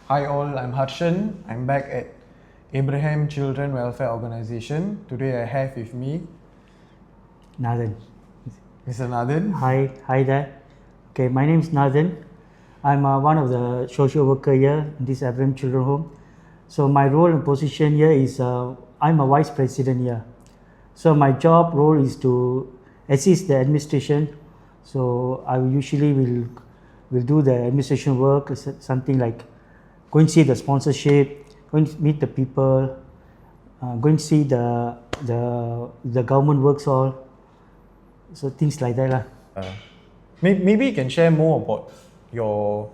Hi all, I'm Harshan. I'm back at Abraham Children Welfare Organization. Today I have with me Nathan. Mr. Nathan. Hi there. Okay, my name is Nathan. I'm one of the social worker here in this Abraham Children Home. So my role and position here is I'm a vice president here. So my job role is to assist the administration. So I usually will do the administration work, something like going to see the sponsorship, going to meet the people, going to see the government works all. So things like that lah. Maybe you can share more about your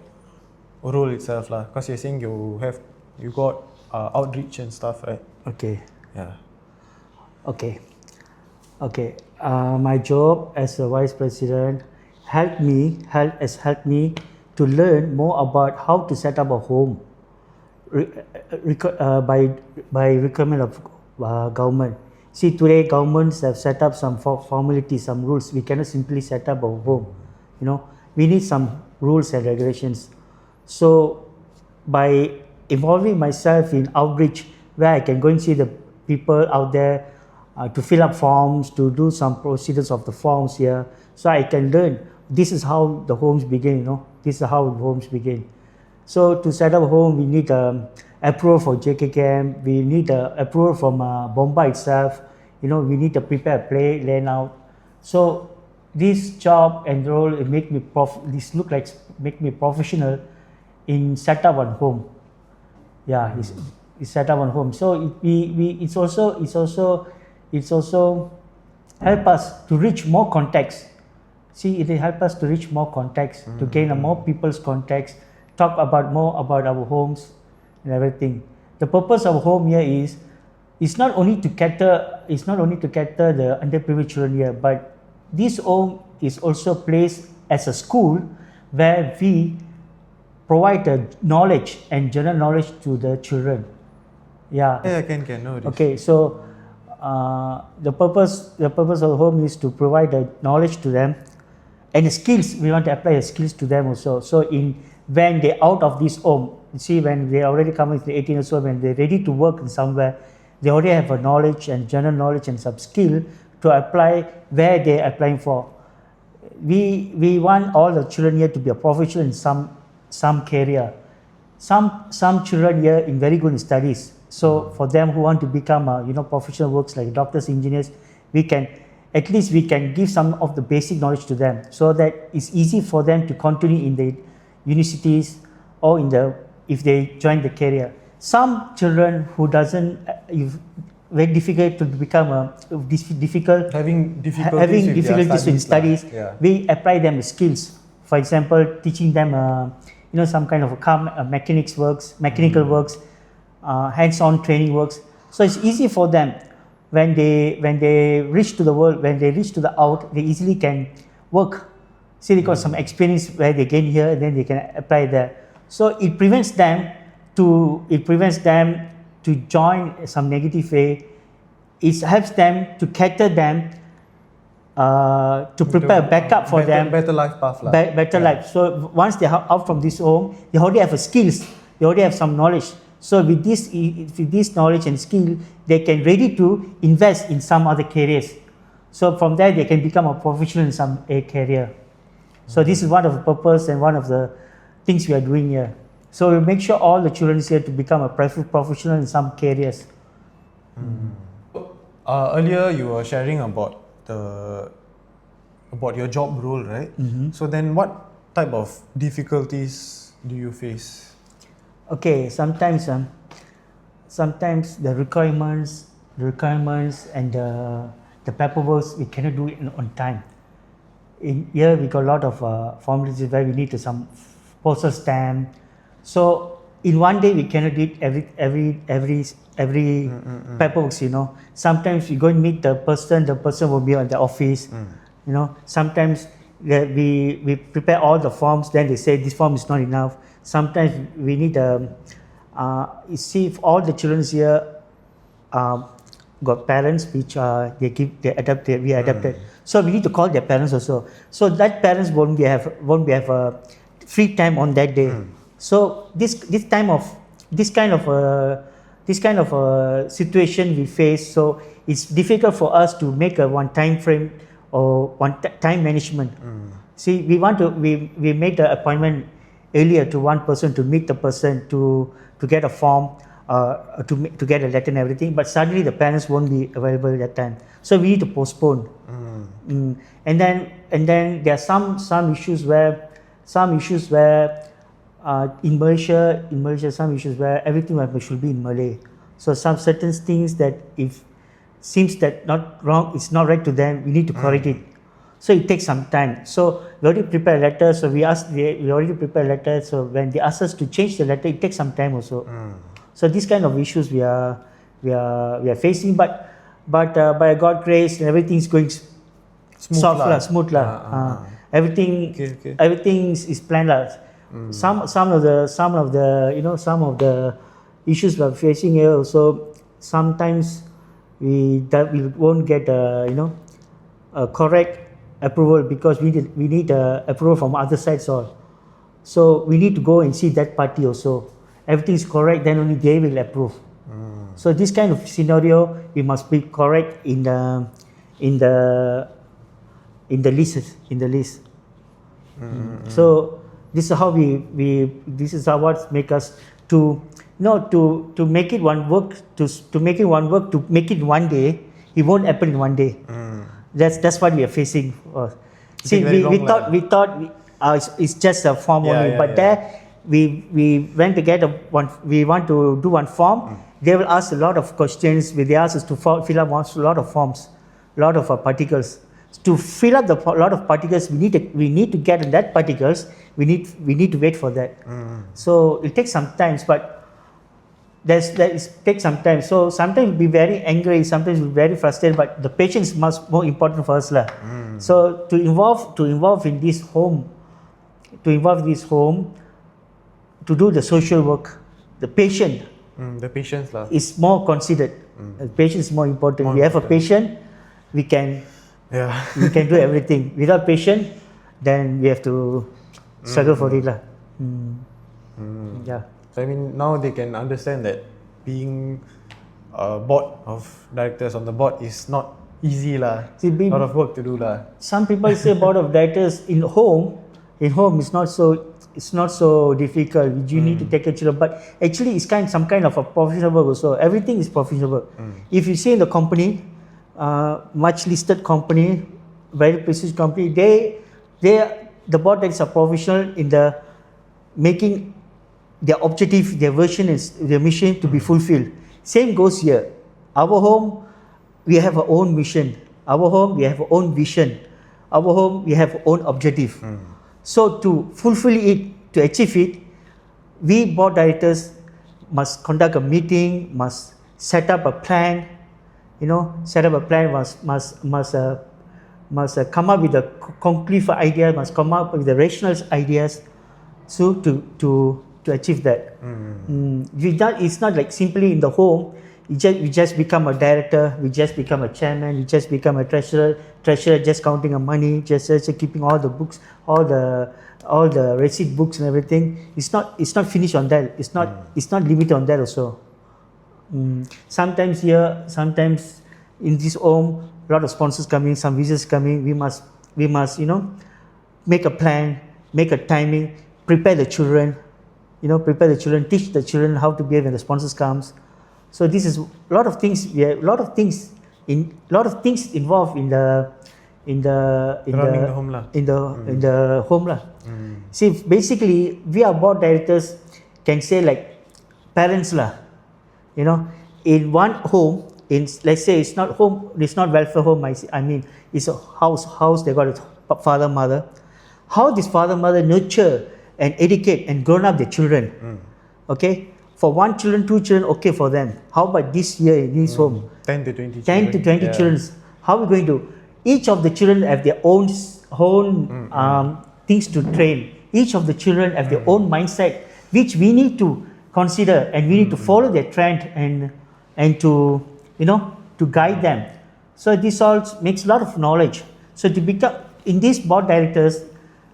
role itself lah, because you're saying you got outreach and stuff, right? Okay. Yeah. Okay. My job as a vice president has helped me to learn more about how to set up a home by requirement of government. See, today governments have set up some formalities, some rules. We cannot simply set up a home. We need some rules and regulations. So by involving myself in outreach, where I can go and see the people out there to fill up forms, to do some procedures of the forms here, so I can learn. This is how the homes begin. This is how the homes begin. So to set up a home, we need approval for JKKM. We need approval from Bombay itself. We need to prepare a plan out. So this job and role make me professional in set up one home. Yeah, it's set up one home. So it's also help us to reach more contacts. See, it will help us to reach more contacts, to gain more people's contacts, talk more about our homes and everything. The purpose of home here is not only to cater the underprivileged children here, but this home is also placed as a school where we provide the knowledge and general knowledge to the children. Yeah. Yeah, can know this. Okay, so the purpose of home is to provide the knowledge to them and the skills. We want to apply the skills to them also. So when they're out of this home, when they already come with 18 years old, when they're ready to work in somewhere, they already have a knowledge and general knowledge and some skill to apply where they're applying for. We want all the children here to be a professional in some career. Some children here in very good in studies. So for them who want to become professional works like doctors, engineers, we can give some of the basic knowledge to them, so that it's easy for them to continue in the universities or if they join the career. Some children who very difficult to become having difficulties in studies, we apply them skills. For example, teaching them some kind of mechanical works, hands-on training works. So it's easy for them when they reach to the world, when they reach to the out, they easily can work. See, they got some experience where they gain here, and then they can apply there. So it prevents them to join some negative way. It helps them to cater them to prepare a backup for them. Better life path. Better life. So once they are out from this home, they already have skills. They already have some knowledge. So with this knowledge and skill, they can ready to invest in some other careers. So from there, they can become a professional in some career. So this is one of the purpose and one of the things we are doing here. So we make sure all the children is here to become a professional in some careers. Earlier you were sharing about your job role, right? So then what type of difficulties do you face? Okay, sometimes the requirements and the paperwork, we cannot do it on time. Here we got a lot of formalities where we need some postal stamp. So in one day we cannot do every paperwork. Sometimes we go and meet the person will be at the office. Sometimes we prepare all the forms, then they say this form is not enough. Sometimes we need you see, if all the children here got parents which we adopted. So we need to call their parents also. So that parents won't be have a free time on that day. So this kind of situation we face. So it's difficult for us to make a one time frame or time management. See, we made the appointment earlier to one person to meet the person to get a form, to get a letter and everything. But suddenly the parents won't be available at that time, so we need to postpone. And then there are some issues where in Malaysia some issues where everything should be in Malay. So some certain things that if seems that not wrong, it's not right to them, we need to correct it. So it takes some time. So we already prepare a letter. So we already prepare a letter. So when they ask us to change the letter, it takes some time also. So these kind of issues we are facing, but by God's grace, everything is going smooth lah. Everything is planned lah. Some of the issues we are facing here also, sometimes we won't get a correct approval because we need approval from other sides all. So we need to go and see that party also. Everything is correct, then only they will approve. So this kind of scenario, we must be correct in the list. So this is how this is how what make us to make it one work to make it one day. It won't happen in one day. That's what we are facing. See, we thought it's just a form only, but there we went to get we want to do one form. They will ask a lot of questions. They ask us to fill up a lot of forms, a lot of particles. To fill up a lot of particles, we need to get that particles. We need to wait for that. So it takes some time, but takes some time. So sometimes we'll be very angry, sometimes we'll be very frustrated, but the patience is more important for us lah. So to involve in this home, to do the social work, the patience lah is more considered. Patience is more important. We have a patient, we can do everything. Without patience, then we have to struggle for it lah. Yeah. So I mean, now they can understand that being a board of directors on the board is not easy lah. A lot of work to do lah. Some people say board of directors in home is not so difficult. You need to take care of children, but actually it's some kind of a professional work also. Everything is professional work. If you see in the company, much listed company, very prestigious company, the board directors are professional in the making their objective, their vision, their mission to be fulfilled. Same goes here. Our home, we have our own mission. Our home, we have our own vision. Our home, we have our own objective. So to fulfill it, to achieve it, we board directors must conduct a meeting, must set up a plan. Must come up with a concrete idea, must come up with the rational ideas, so to achieve that. It's not like simply in the home. We just become a director, we just become a chairman, we just become a treasurer just counting the money, just keeping all the books, all the receipt books and everything. It's not finished on that. It's not limited on that also. Sometimes in this home, a lot of sponsors coming, some visitors coming. We must make a plan, make a timing, prepare the children, teach the children how to behave when the sponsors comes. So this is a lot of things. We have a lot of things involved in the home lah. See, basically we are board directors, can say like parents lah. In one home, let's say it's not home, it's not welfare home. I mean, it's a house. They got a father, mother. How this father, mother nurture and educate and grown up their children. Okay, for one children, two children, okay for them. How about this year in this home? 10 to 20 children. How are we going to? Each of the children have their own things to train. Each of the children have their own mindset, which we need to consider, and we need to follow their trend and to guide them. So this all makes a lot of knowledge. So to become in these board directors,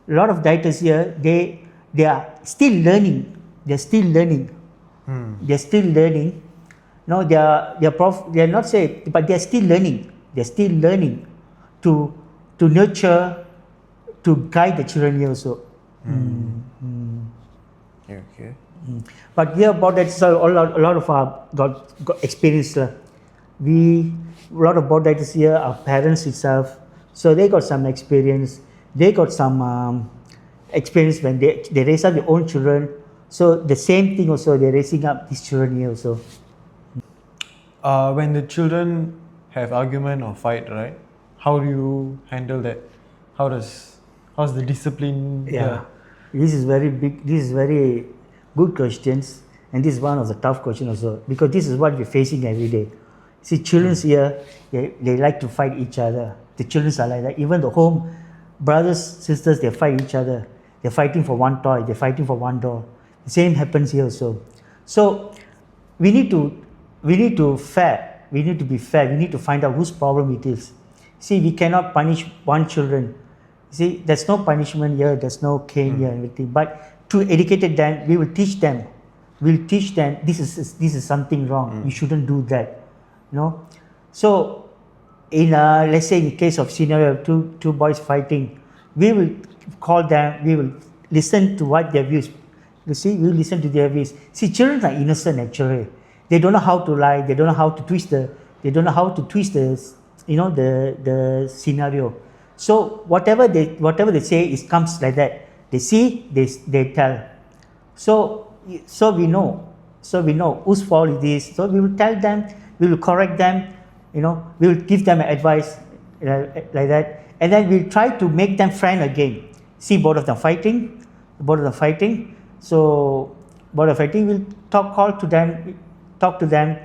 a lot of directors here, they are still learning They're still learning. They're still learning. No, they are not say, but they're still learning. They're still learning to nurture, to guide the children here also. Okay. But here about that, so a lot of our got experience. A lot about that is here, our parents itself. So they got some experience. They got some experience when they raise up their own children. So the same thing also, they're raising up these children here also. When the children have argument or fight, right? How do you handle that? How's the discipline? Yeah. This is very big. This is very good questions, and this is one of the tough questions also, because this is what we're facing every day. See, children's here, they like to fight each other. The children are like that. Even the home, brothers, sisters, they fight each other. They're fighting for one toy. They're fighting for one doll. The same happens here also. So we need to be fair. We need to find out whose problem it is. See, we cannot punish one children. See, there's no punishment here. There's no cane here and everything. But to educate them, we will teach them. We'll teach them this is something wrong. You shouldn't do that. You know. So, in let's say in the case of scenario, two boys fighting, we will call them. We will listen to what their views. You see, we will listen to their views. See, children are innocent actually. They don't know how to lie. They don't know how to twist the. They don't know how to twist the. The scenario. So whatever they say comes like that. They see, they tell. So we know whose fault it is. So we will tell them. We will correct them. We will give them advice like that, and then we'll try to make them friend again. See both of them fighting. So both of fighting. We'll talk to them.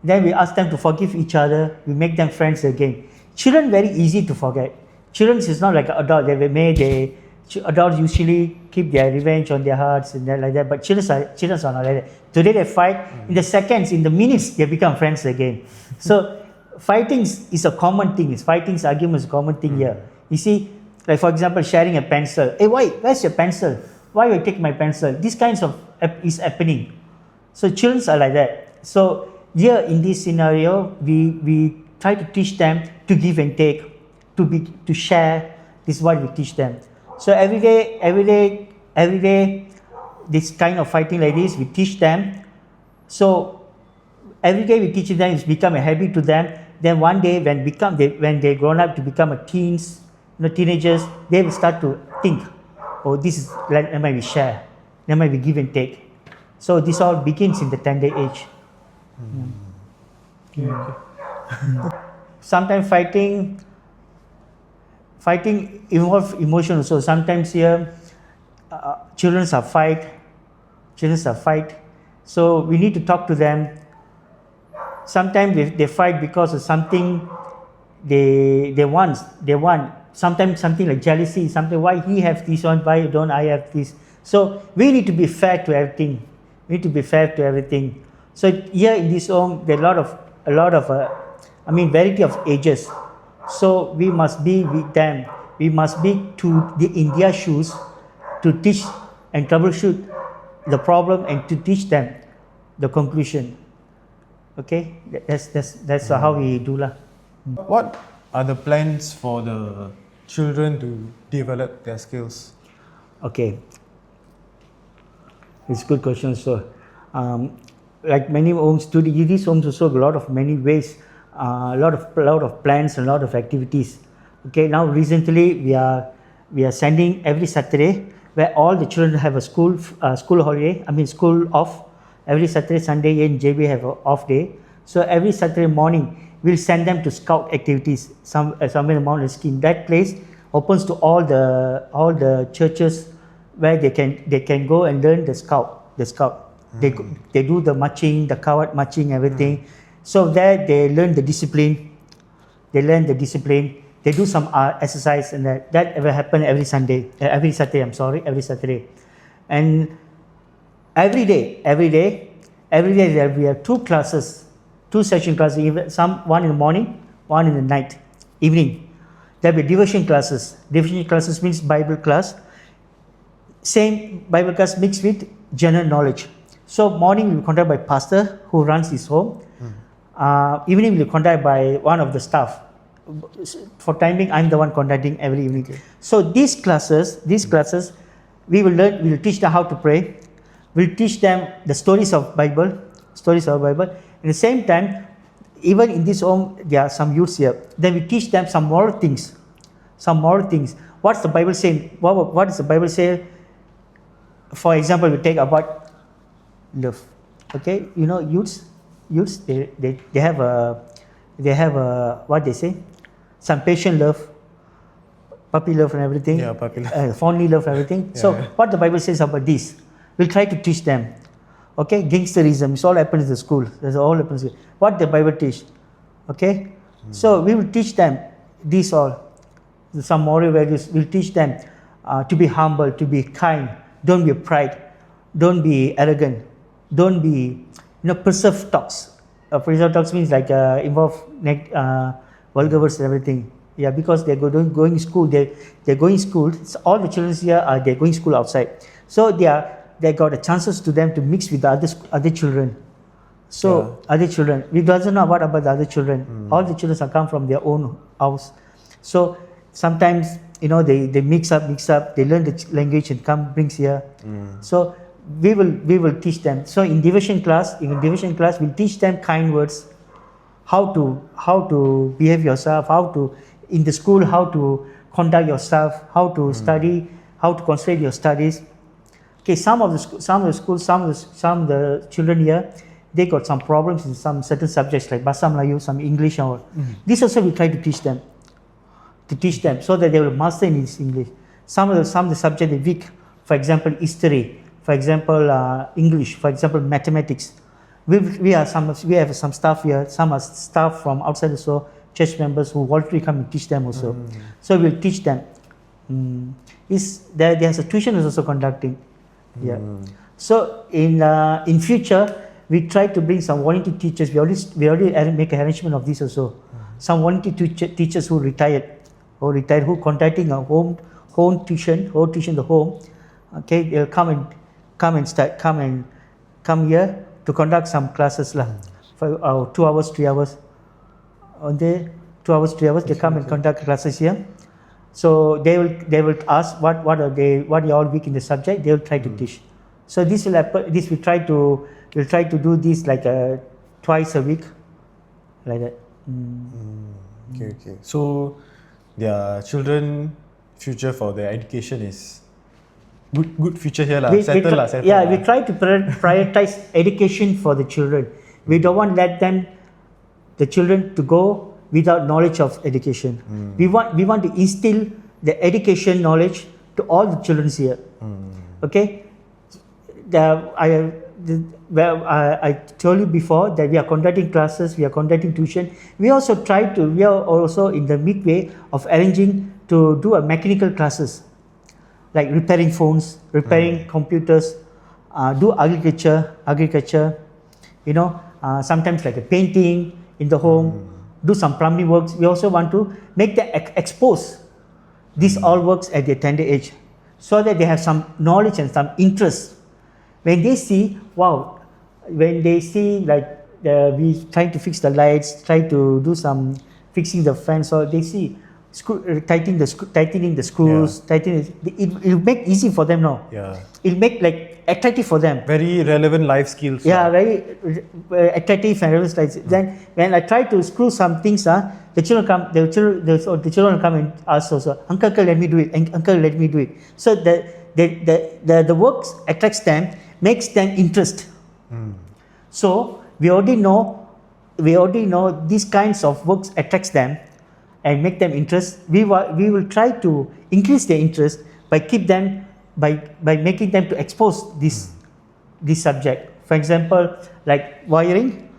Then we ask them to forgive each other. We make them friends again. Children very easy to forget. Children is not like an adult. Adults usually keep their revenge on their hearts and like that. But children are not like that. Today they fight. In the seconds, in the minutes, they become friends again. So fighting is a common thing. Argument is a common thing here. You see, like for example, sharing a pencil. Hey, where's your pencil? Why you take my pencil? This kinds of is happening. So children are like that. So here in this scenario, we try to teach them to give and take, to share. This is what we teach them. So every day, this kind of fighting like this, we teach them. So every day we teach them, it's become a habit to them. Then one day when they grown up to become teenagers, they will start to think, oh, this is let me share, let me give and take. So this all begins in the tender age. Sometimes fighting involves emotion also. Sometimes here, children are fight. So we need to talk to them. Sometimes they fight because of something they want. Sometimes something like jealousy. Something why he have this one, why don't I have this? So we need to be fair to everything. So here in this home, there are a lot of variety of ages. So we must be with them. We must be in their shoes to teach and troubleshoot the problem and to teach them the conclusion. Okay, that's how we do lah. What are the plans for the children to develop their skills? Okay, it's a good question. So, like many homes, these homes also a lot of many ways, a lot of plans, a lot of activities. Okay, now recently we are sending every Saturday where all the children have a school holiday. School off. Every Saturday, Sunday in JB have an off day. So every Saturday morning we'll send them to scout activities somewhere in the mountain scheme. That place opens to all the churches where they can go and learn the scout. They do the marching, the coward marching, everything. So there they learn the discipline. They do some exercise, and that ever happen every Saturday. And every day there we have two session classes. One in the morning, one in the night, evening. There will be devotion classes. Devotion classes means Bible class. same Bible class mixed with general knowledge. So morning will be conducted by pastor who runs his home. Evening will be conducted by one of the staff. For time being, I'm the one conducting every evening. Okay. So these classes, we will teach them how to pray. We'll teach them the stories of Bible. At the same time, even in this home, there are some youths here. Then we teach them some moral things. What's the Bible saying? What does the Bible say? For example, we take about love. Okay, youths, they have a what they say, some patient love, puppy love and everything. Yeah, puppy love. Fondly love everything. Yeah, So yeah. what the Bible says about this, we'll try to teach them. Okay, gangsterism, it all happens in the school. That's all happens. What the Bible teach. Okay, so we will teach them these all, some moral values. We'll teach them to be humble, to be kind. Don't be pride. Don't be arrogant. Don't be, preserve talks. Preserve talks means like involve vulgar words and everything. Yeah, because they're going school. They're going school. All the children here they're going school outside. So they got a chances to them to mix with the other children. So other children, we doesn't know what about the other children. All the children are come from their own house. So sometimes they mix up. They learn the language and brings here. So we will teach them. So in division class, we'll teach them kind words, how to behave yourself, in the school, how to conduct yourself, how to study, how to concentrate your studies. Okay, some of the children here, they got some problems in some certain subjects like Bahasa Melayu, some English or this also we try to teach them so that they will master in this English. Some of the subject they weak, for example history, for example English, for example mathematics. We have some staff here, some are staff from outside also, church members who voluntarily come and teach them also. So we'll teach them. There's a tuition is also conducting. Yeah. So in future we try to bring some volunteer teachers. We already make an arrangement of this also. Some volunteer teachers who retired, who contacting a home tuition the home. Okay, they'll come here to conduct some classes for 2 hours, 3 hours. On the 2 hours, 3 hours, they come and conduct classes here. So they will ask what are all weak in the subject. They will try to teach. So this will happen. We'll try to do this like twice a week, like that. Okay. So their children future for their education is good future here lah. Settle lah. We try to prioritize education for the children. We don't want the children to go without knowledge of education. We want to instill the education knowledge to all the children here. Okay. I told you before that we are conducting classes, we are conducting tuition. We are also in the midway of arranging to do a mechanical classes, like repairing phones, repairing computers, do agriculture, sometimes like a painting in the home, do some plumbing works. We also want to make them expose these all works at their tender age, so that they have some knowledge and some interest. When they see like we trying to fix the lights, try to do some fixing the fence, or they see tightening the screws, it will make easy for them now. It'll make like attractive for them. Very relevant life skills. Very attractive and relevant life. Then when I try to screw some things, the children will come and ask also, uncle, let me do it. Uncle, let me do it. So the works attracts them, makes them interest. So we already know these kinds of works attracts them and make them interest. We will try to increase their interest by making them to expose this subject. For example, like wiring,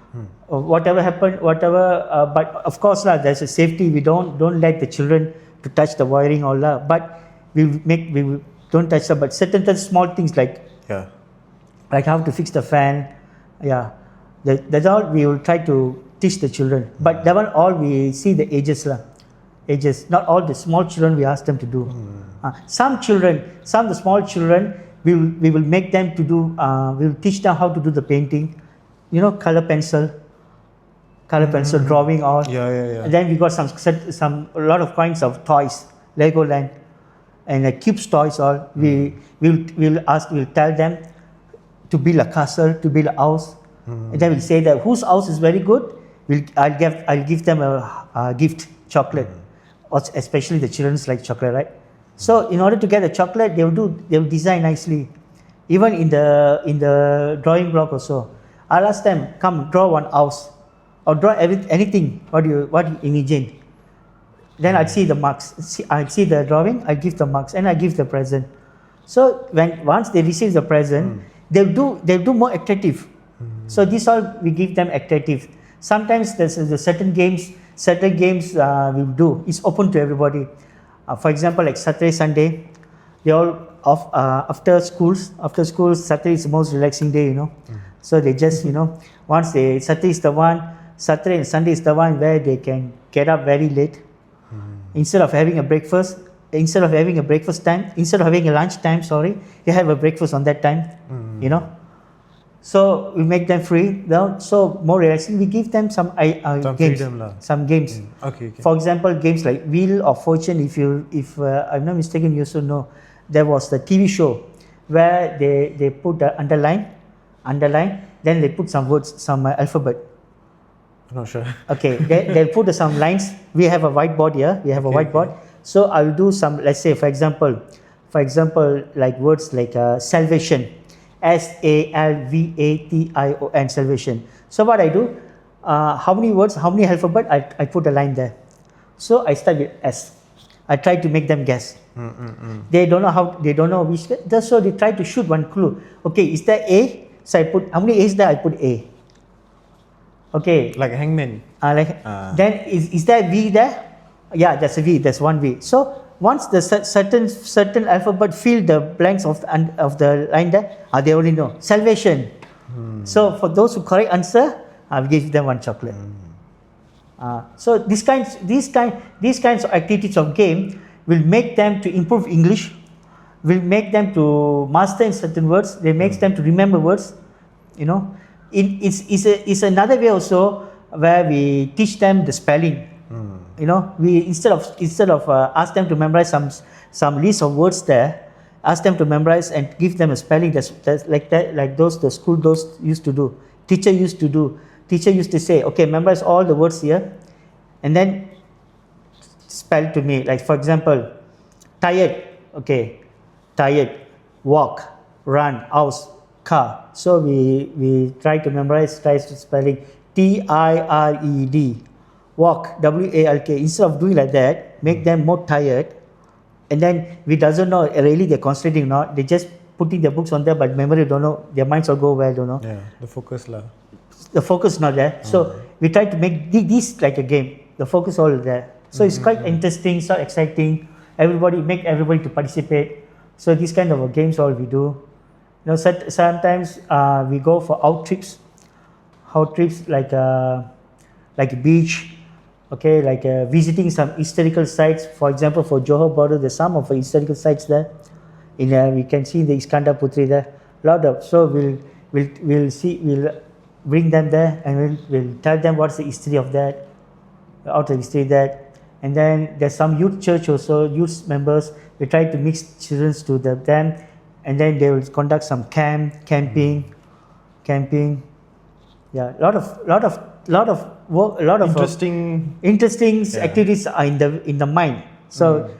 or whatever happened, but of course there's a safety. We don't let the children to touch the wiring or but we don't touch them. But certain small things like how to fix the fan. That's all we will try to teach the children. But that one all we see the ages . ages. Not all the small children we ask them to do. Some of the small children, we will make them to do, we will teach them how to do the painting, color pencil drawing all. Yeah. And then we got a lot of kinds of toys, Legoland, and cubes toys all. We'll tell them to build a castle, to build a house, and then we'll say that whose house is very good, I'll give them a gift, chocolate. Especially the children like chocolate, right? So in order to get a chocolate, they'll design nicely, even in the drawing block also. I'll ask them, come draw one house, or draw anything what you imagine. Then I'll see the marks. I'll see the drawing. I give the marks, and I give the present. So once they receive the present, they'll do more active. So this all we give them active. Sometimes there's certain games we do. It's open to everybody. For example, like Saturday, Sunday, they all off after school. Saturday is the most relaxing day, So they just Saturday and Sunday is the one where they can get up very late. Instead of having a breakfast time, instead of having a lunch time, they have a breakfast on that time, So we make them free. So more relaxing, we give them some games. Some games. Okay. For example, games like Wheel of Fortune. If I'm not mistaken, you also know there was the TV show where they put the underline, then they put some words, some alphabet. I'm not sure. Okay, they'll put some lines. We have a whiteboard here. Okay. So I'll do some. Let's say, for example, like words like salvation. SALVATION, salvation. So what I do, how many words, how many alphabet, I put a line there. So I start with S. I try to make them guess. They don't know which, so they try to shoot one clue. Okay, is there A? So I put, how many A's there? I put A. Okay. Like a hangman. Then is there V there? Yeah, that's a V, there's one V. So once the certain alphabet fill the blanks of the line there, they already know salvation. So for those who correct answer, I'll give them one chocolate. So these kinds of activities of game will make them to improve English, will make them to master in certain words. They makes them to remember words. It's another way also where we teach them the spelling. We instead of ask them to memorize some list of words there, ask them to memorize and give them a spelling that's like the school used to do. Teacher used to say, okay, memorize all the words here, and then spell to me. Like for example, tired. Okay, tired. Walk, run, house, car. So we try to memorize spelling TIRED. Walk, WALK. Instead of doing like that, make them more tired, and then we doesn't know really they're concentrating or not. They just putting their books on there, but memory don't know. Their minds will go where don't know. Yeah, the focus lah. The focus not there. So we try to make this like a game. The focus all there. So it's quite interesting, so exciting. Make everybody to participate. So these kind of games all we do. Sometimes we go for out trips like a beach. Okay, like visiting some historical sites. For example, for Johor border, there's some of the historical sites there. We can see the Iskandar Putri there. So we'll bring them there and we'll tell them what's the history of that, outer history of that. And then there's some youth church also, youth members. We try to mix children to them, and then they will conduct some camping. Yeah, lot of work, a lot of interesting activities are in the mind. So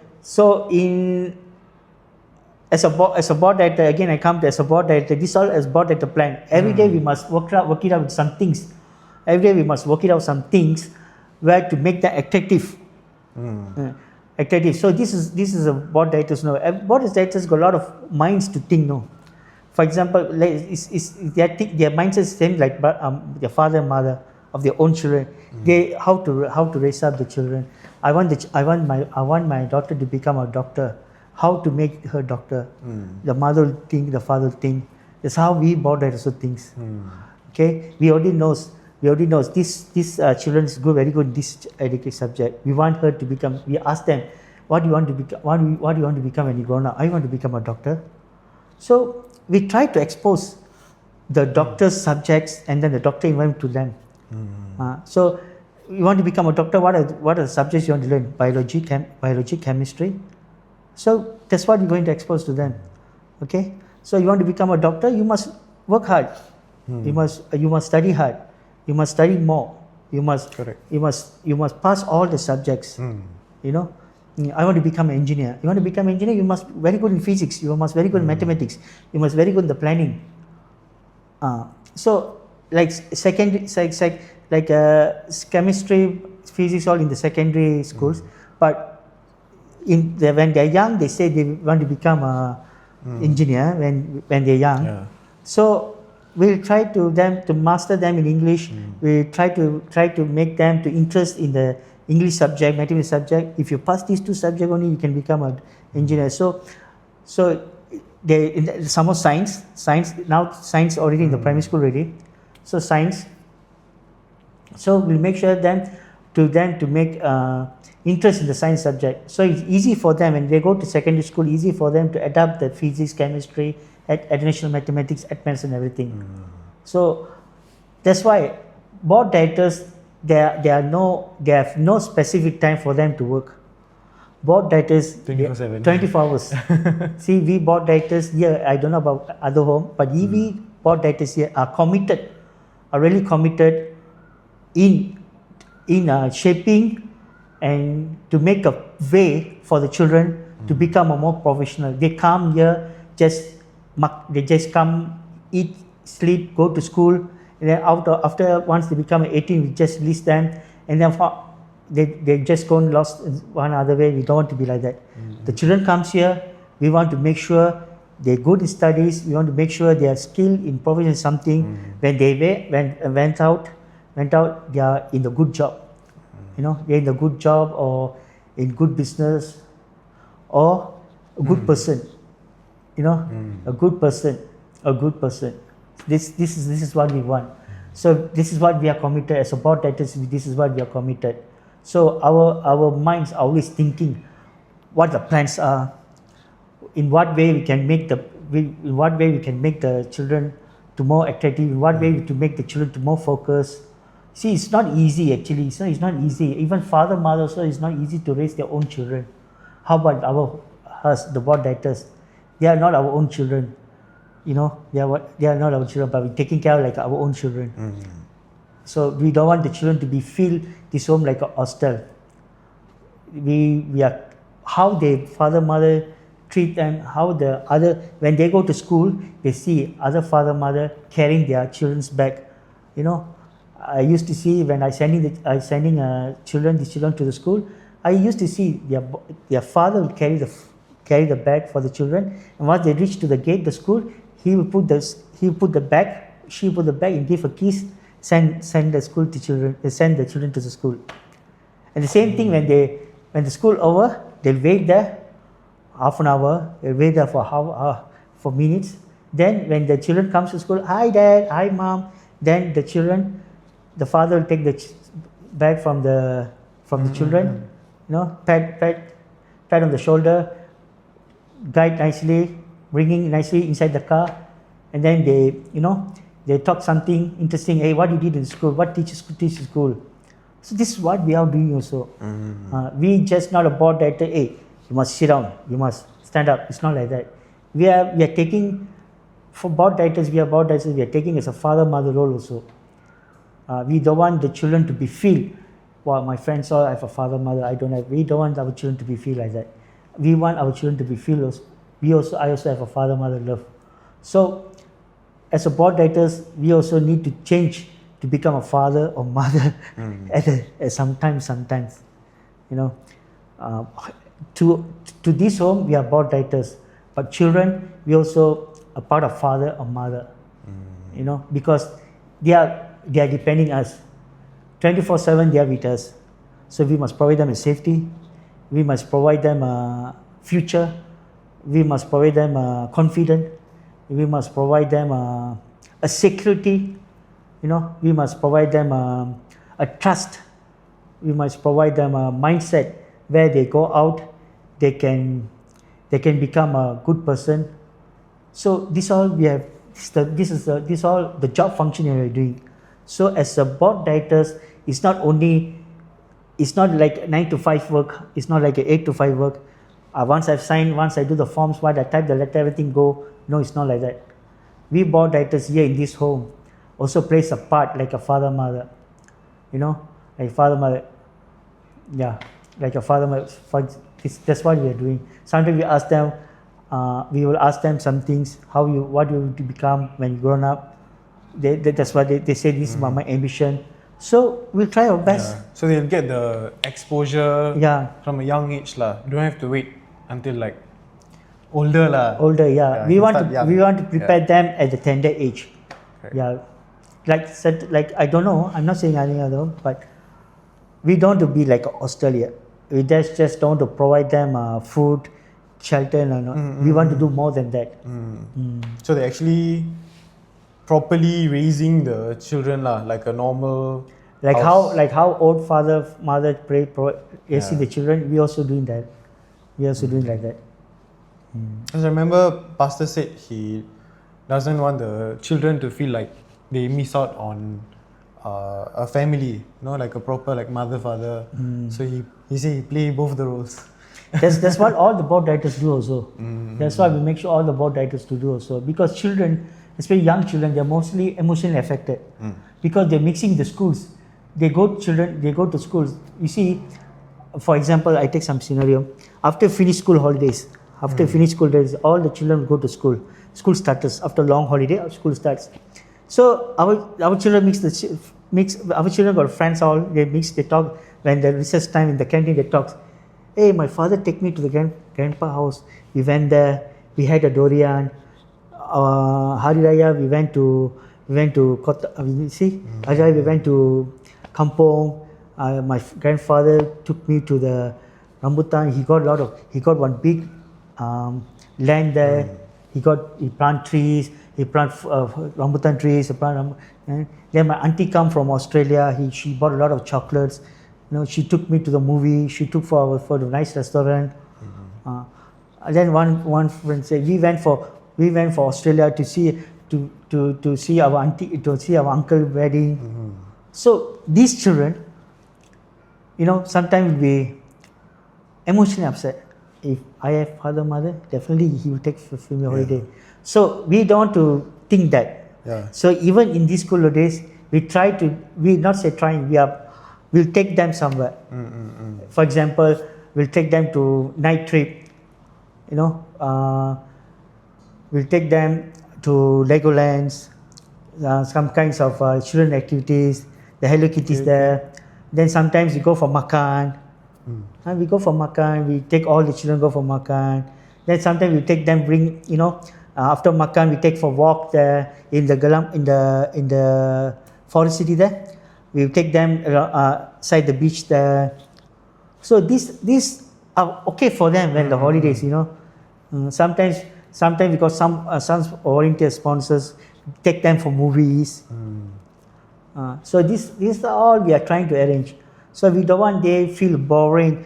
as a board director, again I come to as a board director. This all as board director plan. Every day we must work it out with some things. Every day we must work it out some things where to make that attractive. So this is a board directors know. Board directors got a lot of minds to think. No, for example, their mindset is same like their father and mother of their own children. They how to raise up the children. I want my daughter to become a doctor. How to make her doctor? The mother will think, the father will think. That's how we board directors think. Okay, we already knows we already know this children is good, very good in this education subject. We want her to become. We ask them, what do you want to become? What do you want to become when you grow up? I want to become a doctor. So we try to expose the doctor's subjects and then the doctor environment to them. So you want to become a doctor. What are the subjects you want to learn? Biology, chemistry. So that's what you're going to expose to them. Okay. So you want to become a doctor, you must work hard. You must study hard. You must study more. You must pass all the subjects. You know, I want to become an engineer. You want to become an engineer, you must very good in physics. You must very good in mathematics. You must very good in the planning. So like chemistry, physics, all in the secondary schools. But when they're young, they say they want to become a engineer when they're young. Yeah. So we'll try to master them in English. We try to make them to interest in the English subject, mathematics subject. If you pass these two subjects only, you can become an engineer. So they some of science now science already in the primary school already. So science. So we'll make sure to make interest in the science subject. So it's easy for them when they go to secondary school. Easy for them to adapt the physics, chemistry, additional mathematics, advanced and everything. So that's why board directors they have no specific time for them to work. Board directors 24/7. 24 hours. See, we board directors here, I don't know about other home, but we board directors here are really committed in shaping and to make a way for the children to become a more professional. They come here, they just come, eat, sleep, go to school, and then after once they become 18, we just release them, and then they just go and lost one other way. We don't want to be like that. The children comes here, we want to make sure they're good in studies. We want to make sure they are skilled in profession something. When they went out, they are in the good job. You know, they're in the good job or in good business or a good person. You know, a good person. This is what we want. So this is what we are committed as a board directors. This is what we are committed. So our minds are always thinking what the plans are, in what way we can make the children to more attractive, in what way to make the children to more focused. See, it's not easy actually. It's not easy. Even father, mother also, it's not easy to raise their own children. How about the board directors? They are not our own children. You know, they are not our children, but we're taking care of like our own children. So we don't want the children to feel this home like a hostel. We are how the father, mother treat them, how the other, when they go to school, they see other father, mother carrying their children's bag. You know, I used to see when I sending these children to the school, I used to see their father would carry the bag for the children, and once they reach to the gate, the school, she will put the bag and give a keys, send the children to the school. And the same thing when the school over, they'll wait there half an hour, they'll wait there for minutes. Then when the children comes to school, hi dad, hi mom, then the father will take the bag from the children, you know, pat on the shoulder, guide nicely, bringing nicely inside the car, and then they talk something interesting. Hey, what you did in school? What teach school? So this is what we are doing also. We just not a board director. Hey, you must sit down. You must stand up. It's not like that. We are taking for board directors. We are taking as a father mother role also. We don't want the children to feel, wow, my friends all have a father mother. I don't have. We don't want our children to feel like that. We want our children to feel. I also have a father mother love. So as a board directors, we also need to change to become a father or mother sometimes, you know. To this home, we are board directors, but children, we also a part of father or mother, you know, because they are depending us 24/7. They are with us, so we must provide them a safety. We must provide them a future. We must provide them confidence. We must provide them a security. we must provide them a trust. We must provide them a mindset where they go out, they can become a good person. So this all we have. This all the job function we are doing. So as a board directors, it's not like 9 to 5 work. It's not like a 8 to 5 work. Once I've signed, once I do the forms, I type the letter, everything go. No, it's not like that. We board directors here in this home also plays a part like a father mother. Like father mother. Yeah, like a father mother. That's what we are doing. Sometimes we ask them. We will ask them some things. What you want to become when you grown up. That's what they say. This is my ambition. So we'll try our best. Yeah. So they'll get the exposure from a young age lah. Don't have to wait until like older lah. Older, yeah. We want to prepare them at the tender age. Right. Yeah. Like I don't know. I'm not saying anything other, but we don't want to be like Australia. We just don't want to provide them food, shelter. We want to do more than that. So they're actually properly raising the children lah, like a normal house. how old father mother raising the children. We also doing that. We also doing like that. Because I remember Pastor said he doesn't want the children to feel like they miss out on a family, like a proper like mother father. So he said he play both the roles. That's what all the board directors do also. That's why we make sure all the board directors to do also, because children, especially young children, they're mostly emotionally affected because they're mixing the schools. They go to schools. You see, for example, I take some scenario. After finish school holidays, all the children go to school. School starts after long holiday. School starts. So our children our children got friends all. They mix. They talk when the recess time in the canteen. They talk. Hey, my father take me to the grandpa house. We went there. We had a durian. Hari Raya, we went to Kota. Hari Raya, we went to Kampong. My grandfather took me to the rambutan. He got one big land there. He plant trees. He plant rambutan trees. Then my auntie come from Australia. She bought a lot of chocolates. She took me to the movie. She took for the nice restaurant. Then one friend said we went for Australia to see our auntie, to see our uncle wedding. So these children, sometimes we emotionally upset. If I have father mother, definitely he will take family holiday. So we don't want to think that. So even in these school days, we'll take them somewhere. For example, we'll take them to night trip. We'll take them to Legolands, some kinds of children activities. The Hello Kitty's there. Then sometimes we go for makan. We go for makan. We take all the children go for makan. Then sometimes we take them after makan we take for walk there in the forest city there. We take them side the beach there. So these are okay for them when the holidays. Sometimes because some volunteer sponsors take them for movies. So these are all we are trying to arrange. So we don't want they feel boring.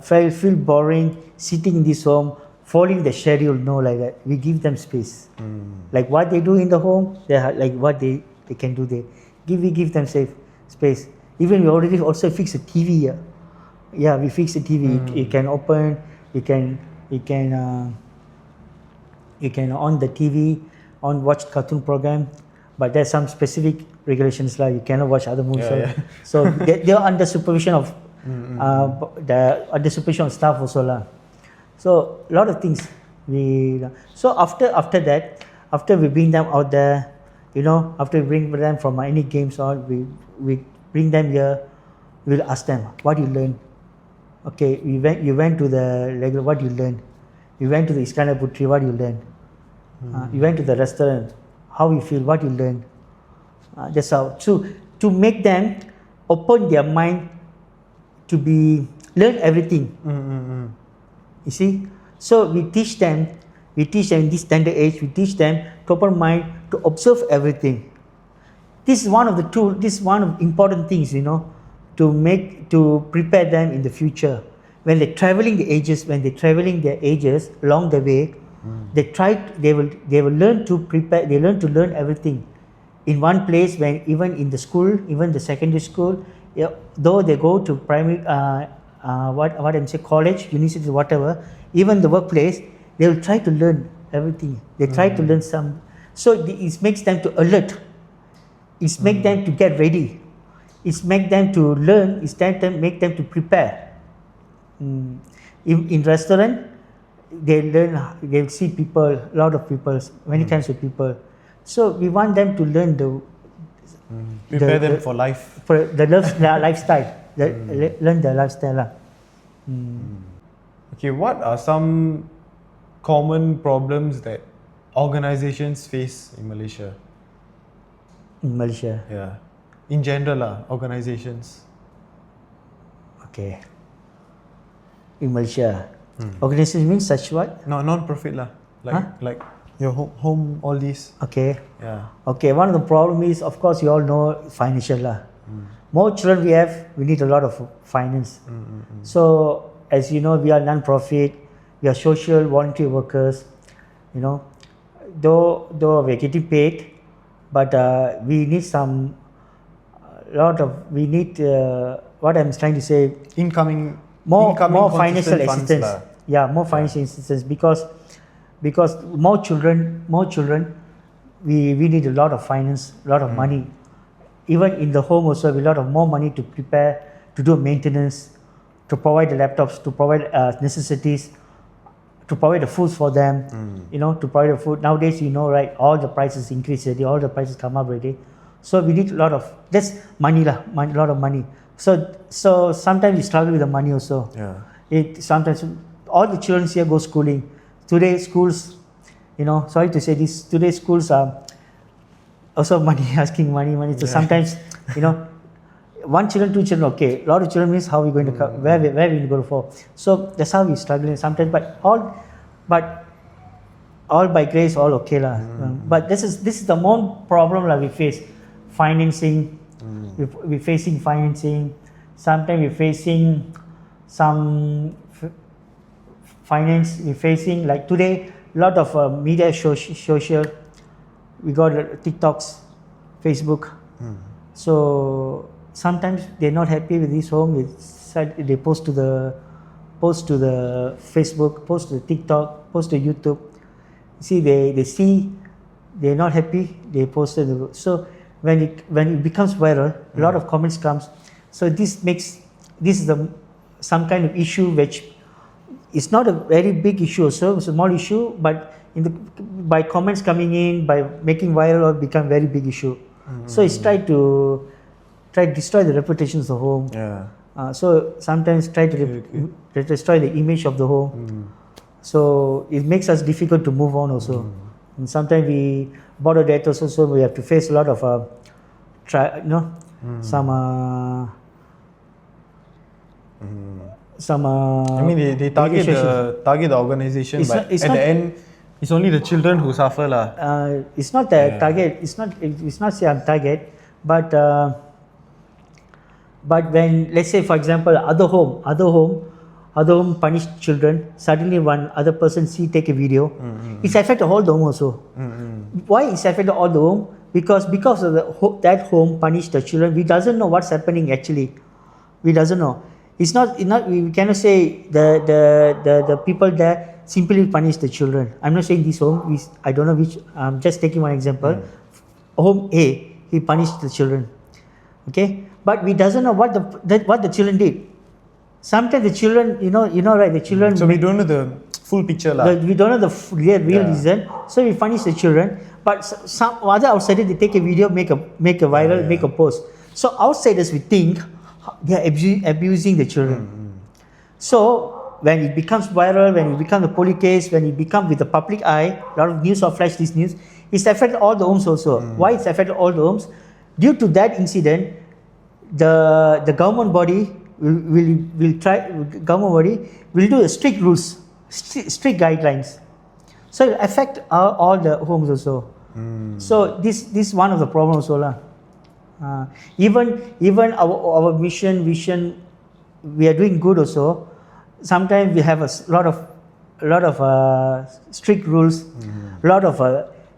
Feel boring sitting in this home, following the schedule. No, like that. We give them space. Like what they do in the home, like what they can do there. We give them space. Even we already also fix a TV here. Yeah, we fix the TV. You can open. You can on the TV, watch cartoon program, but there's some specific regulations like you cannot watch other movies. So they're under supervision of under supervision of staff also lah. So a lot of things so after that, after we bring them out there, after we bring them from any games or we bring them here, we'll ask them what you learn. Okay, you went to the regular, what you learn. You went to the Iskandar Putri, what you learn. You went to the restaurant, how you feel, what you learn. That's how. So to make them open their mind to learn everything. You see, so we teach them in this tender age. We teach them to open mind to observe everything. this is one of the tools, this is one of important things, to prepare them in the future. When they're traveling their ages along the way, they will learn to prepare, they learn to learn everything in one place. When even in the school, even the secondary school, though they go to primary, college, university, whatever, even the workplace, they will try to learn everything. They try to learn some, so it makes them to alert. It makes them to get ready. It makes them to learn. It make them to prepare. In restaurant, they learn. They'll see people, a lot of people, many kinds of people. So we want them to learn prepare them for life. For the lifestyle. Learn the lifestyle. Okay, what are some common problems that organizations face in Malaysia? In Malaysia. Yeah. In general, organizations. Okay. In Malaysia. Organization means such what? No, non-profit lah. Like your home, all these. Okay. Yeah. Okay, one of the problem is, of course, you all know financial lah. More children we have, we need a lot of finance. So, as you know, we are non-profit, we are social volunteer workers. Though we are getting paid, but we need what I'm trying to say, more financial assistance. Yeah, more financial assistance, because more children, we need a lot of finance, a lot of money. Even in the home also, we have a lot of more money to prepare, to do maintenance, to provide the laptops, to provide necessities, to provide the foods for them, to provide the food. Nowadays, right, all the prices increase already, all the prices come up already. So we need a lot of, that's money lah, a lot of money. So sometimes we struggle with the money also. Yeah. Sometimes all the children here go schooling. Today schools, sorry to say this, today schools are also asking money. So sometimes, one children, two children, okay. A lot of children means how we going to come, where we going to go for. So that's how we struggling sometimes. But all by grace, all okay lah. But this is the more problem that we face. Financing, we're facing financing. Sometimes we're facing some finance. We're facing, like today, a lot of media social. We got TikToks, Facebook. So sometimes they're not happy with this home. They post to the Facebook, post to TikTok, post to YouTube. See, they see they're not happy. They post it. So when it becomes viral, a lot of comments comes. So this is some kind of issue which is not a very big issue. Also, it's a small issue, but by comments coming in, by making viral, it become very big issue. So it's try to destroy the reputation of the home. Yeah. So sometimes try to destroy the image of the home. So it makes us difficult to move on also. And sometimes we border debt also, so we have to face a lot of I mean, they target the organization, but at the end, it's only the children who suffer lah. It's not the target. It's not say I'm target, but when, let's say for example, other home punish children. Suddenly one other person take a video. It's affected all the home also. Why it's affected all the home? Because of that home punish the children. We doesn't know what's happening actually. We doesn't know. It's not. We cannot say the people there simply punish the children. I'm not saying this home. I don't know which. I'm just taking one example. Home A, he punished the children. Okay, but we doesn't know what the children did. Sometimes the children, right? The children. So we don't know the full picture lah. We don't know the real reason. So we punish the children. But some other outsiders, they take a video, make a viral, make a post. So outsiders, we think they are abusing the children. So when it becomes viral, when it becomes a police case, when it becomes with the public eye, a lot of news or flash this news, it's affected all the homes also. Why it's affected all the homes? Due to that incident, the government body will do a strict rules, strict guidelines. So it will affect all the homes also. So this is one of the problems also lah. Even our mission vision, we are doing good also. Sometimes we have a lot of strict rules, a lot of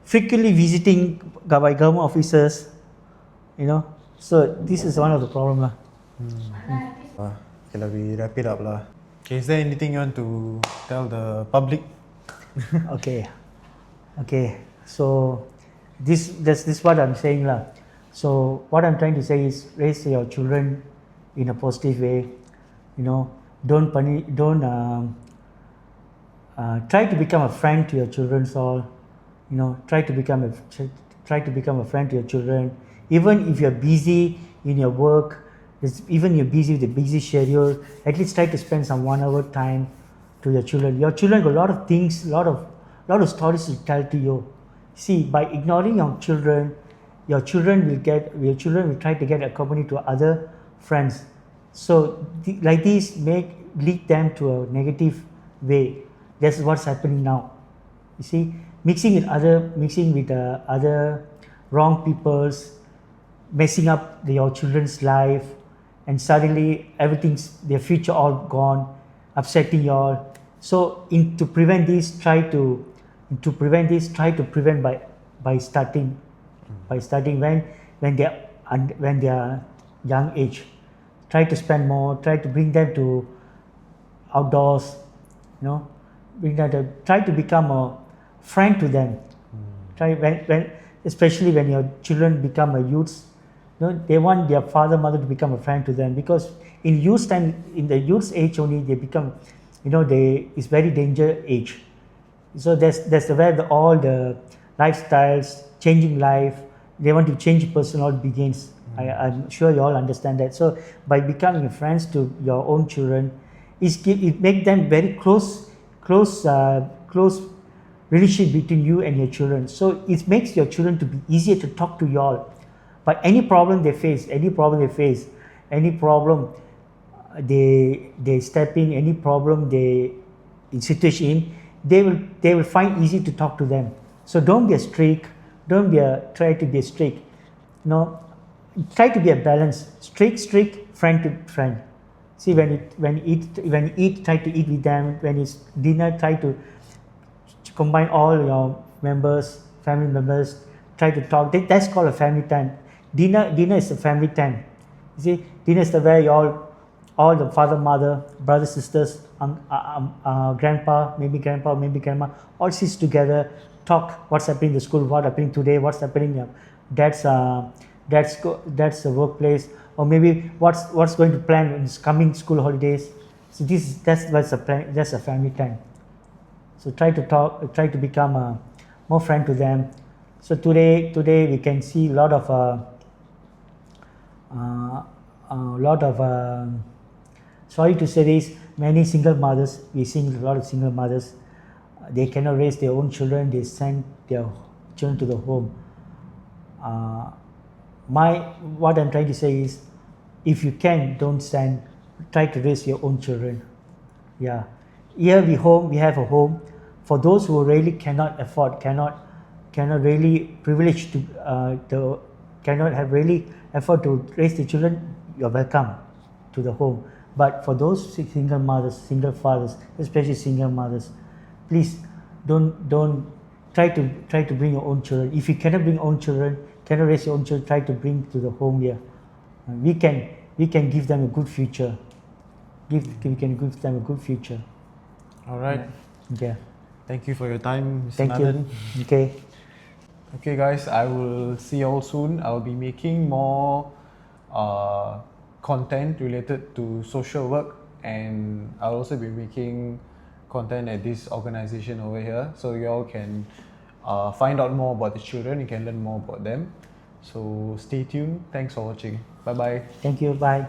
frequently visiting by government officers, so this is one of the problem lah. Okay, we wrap it up lah. Okay, is there anything you want to tell the public? Okay, so this what I'm saying lah. So what I'm trying to say is raise your children in a positive way. Don't try to become a friend to your children's all. Try to become a friend to your children. Even if you're busy in your work, even you're busy with a busy schedule, at least try to spend some 1 hour time to your children. Your children got a lot of things, lot of stories to tell to you. See, by ignoring your children will try to get accompanied to other friends. So like this lead them to a negative way. That's what's happening now. You see, mixing with other wrong peoples, messing up your children's life, and suddenly their future all gone, upsetting you all. So to prevent this, try to prevent by starting when they are young age. Try to spend more. Try to bring them to outdoors. Try to become a friend to them. Try especially when your children become a youths. They want their father, mother to become a friend to them, because in the youth's age only they become, it's very danger age. So that's where all the lifestyles, changing life, they want to change person all begins. I'm sure you all understand that. So by becoming friends to your own children, it make them very close relationship between you and your children. So it makes your children to be easier to talk to you all. But any problem they face, any problem they step in, any problem they in situation, they will find easy to talk to them. So don't be a strict. Try to be a strict. Try to be a balance. Strict, friend to friend. See, when you eat, try to eat with them. When it's dinner, try to combine all your family members. Try to talk. That's called a family time. Dinner is a family time. You see, dinner is the way all the father, mother, brothers, sisters, grandpa, maybe grandma, all sits together, talk what's happening in the school, what's happening today, what's happening in dad's workplace, or maybe what's going to plan in this coming school holidays. So that's a family time. So try to talk, try to become a more friend to them. So today we can see a lot of sorry to say this, many single mothers. We're seeing a lot of single mothers. They cannot raise their own children. They send their children to the home. What I'm trying to say is, if you can, don't send. Try to raise your own children. Yeah. Here we have a home for those who really cannot afford, cannot really privileged to cannot have really effort to raise the children. You're welcome to the home. But for those single mothers, single fathers, especially single mothers, please don't try to bring your own children. If you cannot bring your own children, cannot raise your own children, try to bring to the home here. We can give them a good future. We can give them a good future. All right. Yeah. Thank you for your time, Mr. Thank Nathan. you. Okay. Okay, guys, I will see you all soon. I'll be making more content related to social work, and I'll also be making content at this organization over here, so you all can find out more about the children. You can learn more about them. So stay tuned. Thanks for watching. Bye bye. Thank you. Bye.